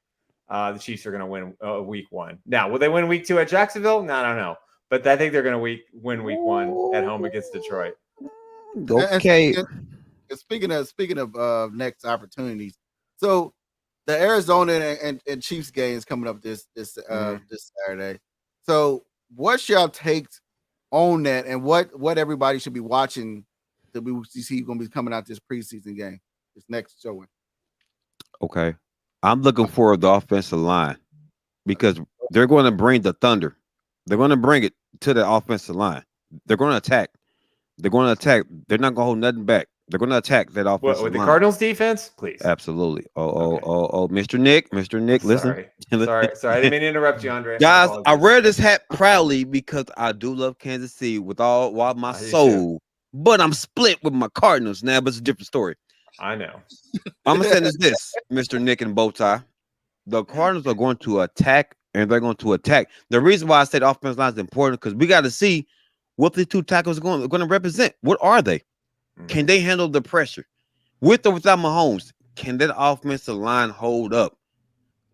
the Chiefs are going to win week 1. Now, will they win week 2 at Jacksonville? No, I don't know, but I think they're going to win week 1 at home against Detroit. Okay. And speaking of next opportunities, so the Arizona and Chiefs game is coming up this Saturday. So what's your takes on that, and what everybody should be watching that we see going to be coming out this preseason game, this next showing? Okay. I'm looking for the offensive line because they're going to bring the thunder. They're going to bring it to the offensive line. They're going to attack. They're going to attack. They're not going to hold nothing back. They're going to attack that offensive with the line. Cardinals defense, please. Absolutely. Mr. Nick, listen. Sorry. I didn't mean to interrupt you, Andre. Guys, I wear this hat proudly because I do love Kansas City with all my soul, but I'm split with my Cardinals now, but it's a different story. I know. I'm going to say this, Mr. Nick and Bowtie. The Cardinals are going to attack, and they're going to attack. The reason why I said offensive line is important because we got to see what the two tackles are going to represent. What are they? Can they handle the pressure? With or without Mahomes, can that offensive line hold up?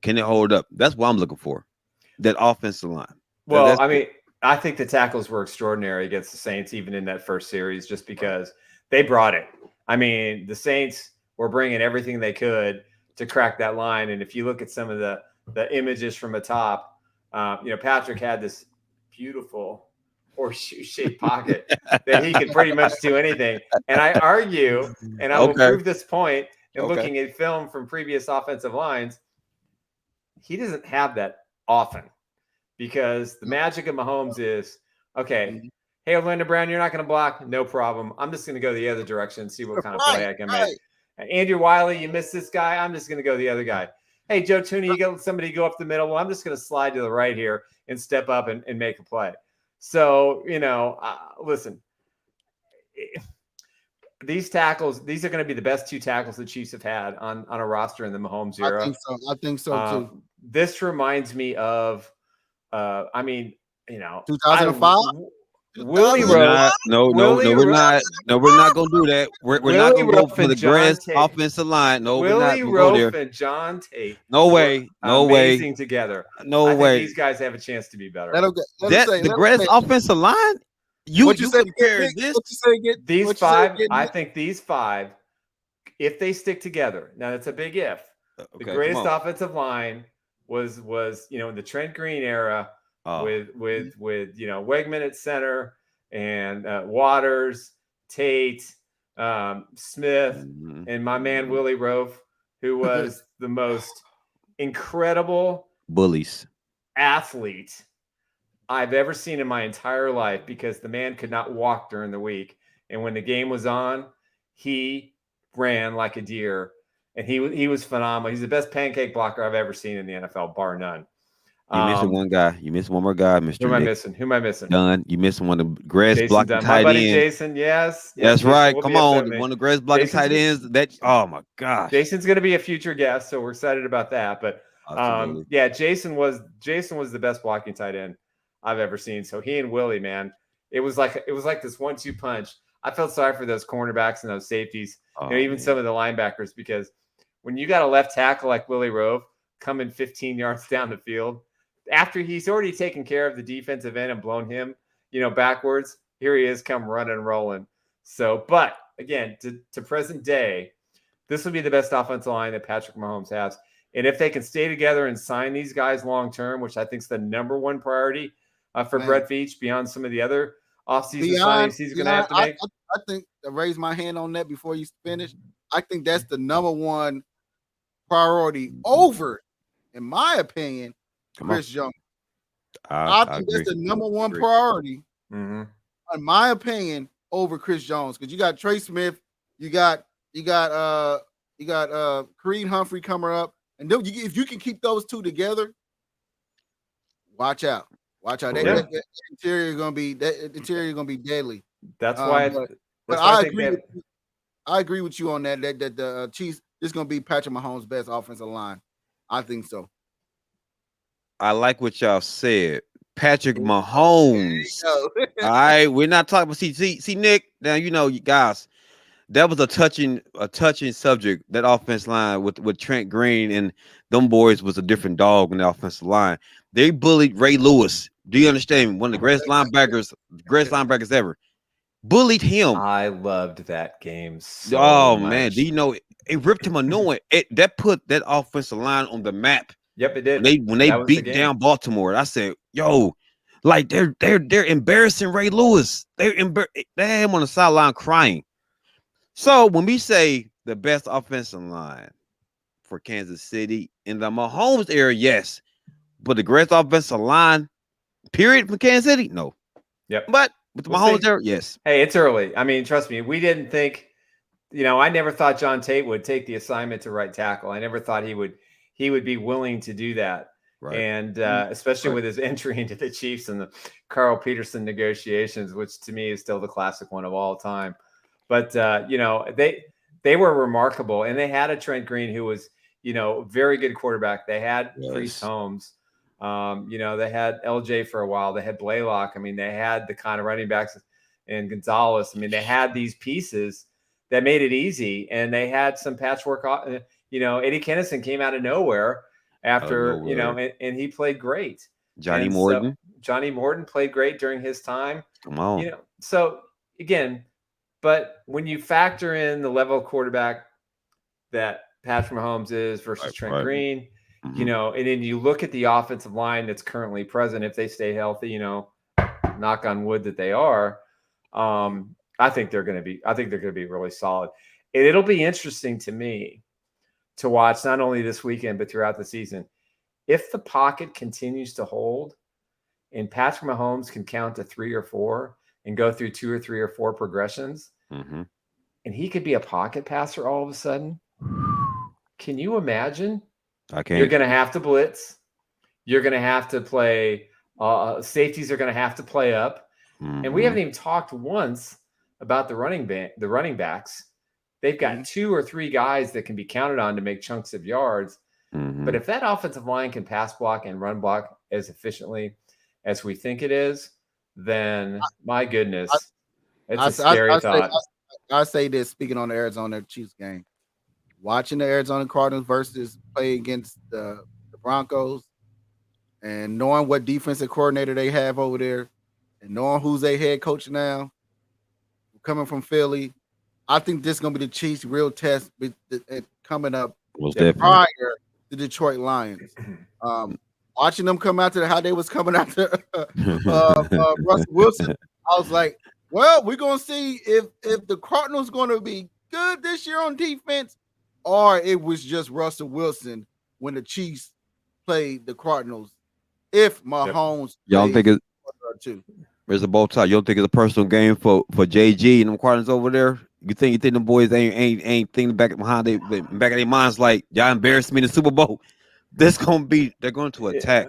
Can it hold up? That's what I'm looking for, that offensive line. Well, I think the tackles were extraordinary against the Saints, even in that first series, just because they brought it. The Saints were bringing everything they could to crack that line. And if you look at some of the images from the top, Patrick had this beautiful horseshoe-shaped pocket that he could pretty much do anything. And I argue, and I will prove this point in looking at film from previous offensive lines, he doesn't have that often because the magic of Mahomes is, okay, hey, Orlando Brown, you're not going to block? No problem. I'm just going to go the other direction and see what kind of play I can make. Andrew Wiley, you missed this guy. I'm just going to go the other guy. Hey, Joe Tooney, you got somebody go up the middle. Well, I'm just going to slide to the right here and step up and make a play. So, listen, these tackles, these are going to be the best 2 tackles the Chiefs have had on a roster in the Mahomes era. I think so too. This reminds me of, 2005. Willie Rowe. No, we're not. No, we're not going to do that. We're not going to go for the grass offensive line. No, Willie Rowe and John Tate. No way. Amazing together. No way. These guys have a chance to be better. The grass offensive line? You compare this? These 5, I think these 5, if they stick together, now that's a big if. The greatest offensive line was in the Trent Green era with Wegman at center and Waters, Tate, Smith, and my man Willie Rowe, who was the most incredible bullies athlete I've ever seen in my entire life because the man could not walk during the week. And when the game was on, he ran like a deer. And he was phenomenal. He's the best pancake blocker I've ever seen in the NFL, bar none. You missing one guy. You missed one more guy, Mr. Who am I missing? Dunn. You missing one of the grass blocking tight ends. My buddy Jason, yes. That's right. Come on. One of the grass blocking tight ends. Oh, my gosh. Jason's going to be a future guest, so we're excited about that. But, Jason was the best blocking tight end I've ever seen. So he and Willie, man, it was like this 1-2 punch. I felt sorry for those cornerbacks and those safeties, even some of the linebackers, because when you got a left tackle like Willie Rowe coming 15 yards down the field, after he's already taken care of the defensive end and blown him, backwards, here he is come running and rolling. So, but again, to present day, this will be the best offensive line that Patrick Mahomes has. And if they can stay together and sign these guys long-term, which I think is the number one priority for Brett Veach beyond some of the other offseason signings he's going to have to make. I think I raise my hand on that before you finish. I think that's the number one priority over, in my opinion, Chris Jones. I think that's the number one priority, in my opinion, over Chris Jones, because you got Trey Smith, you got Kareem Humphrey coming up, and if you can keep those two together, watch out. That interior is gonna be deadly. That's why. But I agree with you on that. That the Chiefs is gonna be Patrick Mahomes' best offensive line. I think so. I like what y'all said. Patrick Mahomes. Yo. All right, we're not talking about see Nick. Now you know, you guys, that was a touching subject. That offense line with Trent Green and them boys was a different dog in the offensive line. They bullied Ray Lewis. Do you understand? One of the greatest linebackers ever. Bullied him. I loved that game so Oh much. man, do you know it ripped him a new one? That put that offensive line on the map. Yep, it did. When they That was the beat game. down Baltimore, I said, "Yo, like they're embarrassing Ray Lewis. They had him on the sideline crying." So when we say the best offensive line for Kansas City in the Mahomes era, yes, but the greatest offensive line, period, for Kansas City, no. Yep. But with the We'll Mahomes see. era, yes. Hey, it's early. I mean, trust me, we didn't think, I never thought John Tate would take the assignment to right tackle. I never thought he would be willing to do that. Right. And especially with his entry into the Chiefs and the Carl Peterson negotiations, which to me is still the classic one of all time. But they were remarkable, and they had a Trent Green who was, very good quarterback. They had Priest Holmes. They had LJ for a while. They had Blaylock. I mean, they had the kind of running backs and Gonzalez. I mean, they had these pieces that made it easy, and they had some patchwork. Eddie Kennison came out of nowhere after, and he played great. Johnny Morton. Johnny Morton played great during his time. Come on. So again, but when you factor in the level of quarterback that Patrick Mahomes is versus Trent Green, and then you look at the offensive line that's currently present, if they stay healthy, knock on wood that they are, I think they're going to be really solid. And it'll be interesting to me to watch not only this weekend, but throughout the season. If the pocket continues to hold and Patrick Mahomes can count to 3 or 4 and go through 2 or 3 or 4 progressions, and he could be a pocket passer all of a sudden, can you imagine? I can't. You're going to have to blitz. You're going to have to play. Safeties are going to have to play up. And we haven't even talked once about the running backs. They've got 2 or 3 guys that can be counted on to make chunks of yards. But if that offensive line can pass block and run block as efficiently as we think it is, then my goodness, it's a scary thought. I say this, speaking on the Arizona Chiefs game, watching the Arizona Cardinals versus play against the Broncos, and knowing what defensive coordinator they have over there, and knowing who's their head coach now, coming from Philly, I think this is going to be the Chiefs' real test coming up prior to the Detroit Lions. Watching them come out to how they was coming out to Russell Wilson, I was like, well, we're going to see if the Cardinals going to be good this year on defense, or it was just Russell Wilson when the Chiefs played the Cardinals. If Mahomes, y'all think there's a bow tie. You don't think it's a personal game for JG and them Cardinals over there? You think them boys ain't thinking back behind back of their minds like, y'all embarrassed me in the Super Bowl? They're going to attack.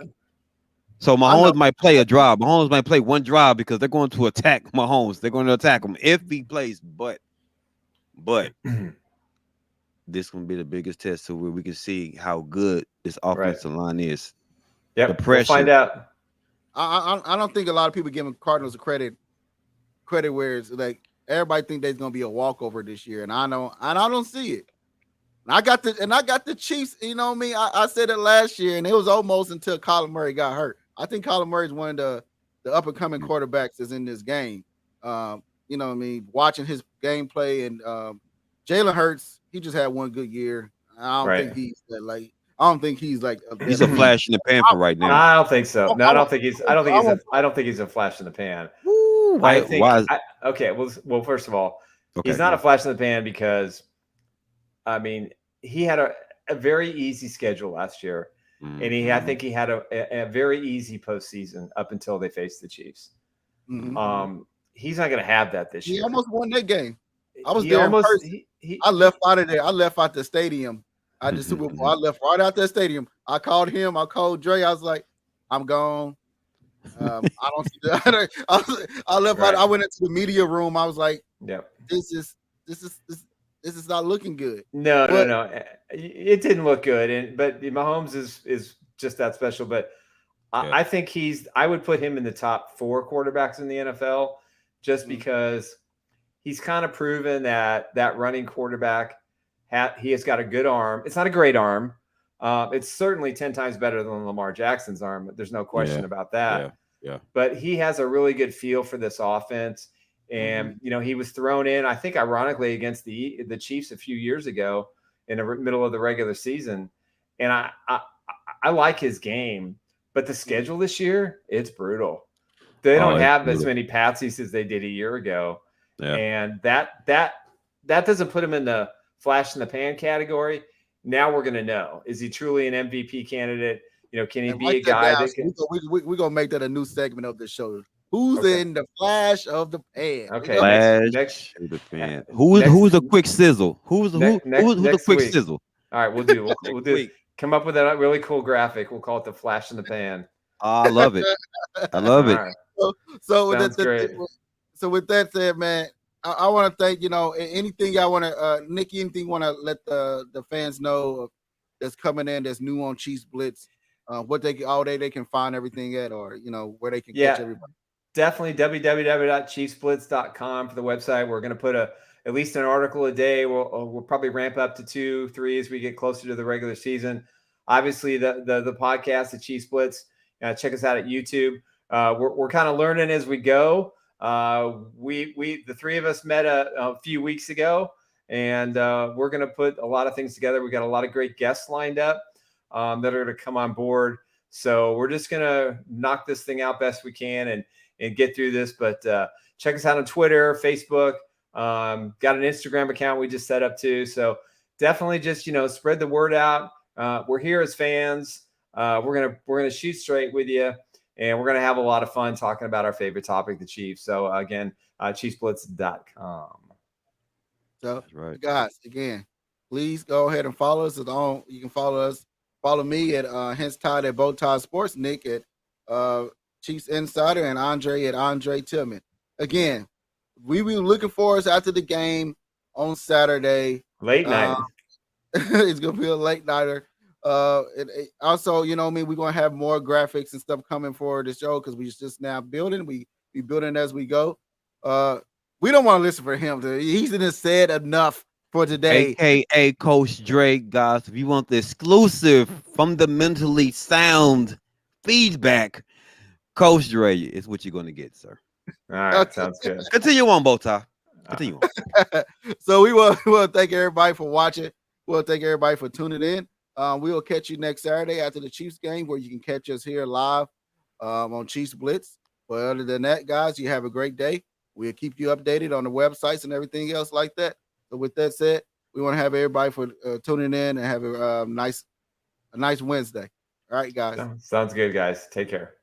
So Mahomes might play a drive. Mahomes might play one drive because they're going to attack Mahomes. They're going to attack him if he plays. But this going to be the biggest test to where we can see how good this offensive line is. Yep, the pressure. We'll find out. I don't think a lot of people giving Cardinals credit where it's like everybody think there's going to be a walkover this year, and I don't see it. And I got the Chiefs. You know me. I said it last year, and it was almost until Kyler Murray got hurt. I think Kyler Murray is one of the up and coming quarterbacks that's in this game. You know what I mean? Watching his gameplay, and Jalen Hurts, he just had one good year. I don't think he's that like. I don't think he's like he's a flash in the pan for right now. I don't think so. No, I don't think he's a flash in the pan. Ooh, Well, first of all, he's not a flash in the pan because, I mean, he had a very easy schedule last year, and I think he had a very easy postseason up until they faced the Chiefs. He's not going to have that this year. He almost won that game. I was there. I left out of there. I left out the stadium. I just Super Bowl. I left right out that stadium. I called him. I called Dre. I was like, I'm gone. I don't see that. I left out. I went into the media room. I was like, this is not looking good. No. It didn't look good. But Mahomes is just that special. But I think I would put him in the top 4 quarterbacks in the NFL just because he's kind of proven that running quarterback, he has got a good arm. It's not a great arm. It's certainly 10 times better than Lamar Jackson's arm. There's no question about that. Yeah. But he has a really good feel for this offense. And, he was thrown in, I think, ironically, against the Chiefs a few years ago in the middle of the regular season. And I like his game. But the schedule this year, it's brutal. They don't have as many patsies as they did a year ago. Yeah. And that doesn't put him in the flash in the pan category. Now we're going to know. Is he truly an MVP candidate? Can he be a guy that can... We're going to make that a new segment of the show. Who's in the flash of the pan? Okay. Next of the pan. Who's a quick sizzle? Who's a quick sizzle? All right, we'll do come up with a really cool graphic. We'll call it the flash in the pan. I love it. I love it. Right. So with that said, man, I want to thank, anything y'all want to, Nikki, anything you want to let the fans know that's coming in that's new on Chiefs Blitz, what they can find everything at, or, where they can catch everybody. Definitely www.chiefsblitz.com for the website. We're going to put at least an article a day. We'll probably ramp up to 2, 3 as we get closer to the regular season. Obviously, the podcast, the Chiefs Blitz, check us out at YouTube. We're kind of learning as we go. We the 3 of us met a few weeks ago, and we're going to put a lot of things together. We got a lot of great guests lined up that are going to come on board. So we're just going to knock this thing out best we can and get through this. But check us out on Twitter, Facebook. Got an Instagram account we just set up too. So definitely just, spread the word out. We're here as fans. We're gonna shoot straight with you, and we're gonna have a lot of fun talking about our favorite topic, the Chiefs. So again, chiefsblitz.com. So guys, again, please go ahead and follow us. You can follow me at Hence Tide at Bowtie Sports, Nick at Chiefs Insider, and Andre at Andre Tillman. Again, we be looking for us after the game on Saturday. Late night. It's gonna be a late nighter. Also, we're gonna have more graphics and stuff coming for the show because we just now building. We building as we go. We don't want to listen for him. He's said enough for today. AKA Coach Drake, guys. If you want the exclusive, fundamentally sound feedback, Coach Drake is what you're gonna get, sir. All right, sounds good. Continue on, Bowtie. Continue on. So we will thank everybody for watching. We'll thank everybody for tuning in. We will catch you next Saturday after the Chiefs game, where you can catch us here live on Chiefs Blitz. But other than that, guys, you have a great day. We'll keep you updated on the websites and everything else like that. So with that said, we want to have everybody for tuning in and have a nice Wednesday. All right, guys. Sounds good, guys. Take care.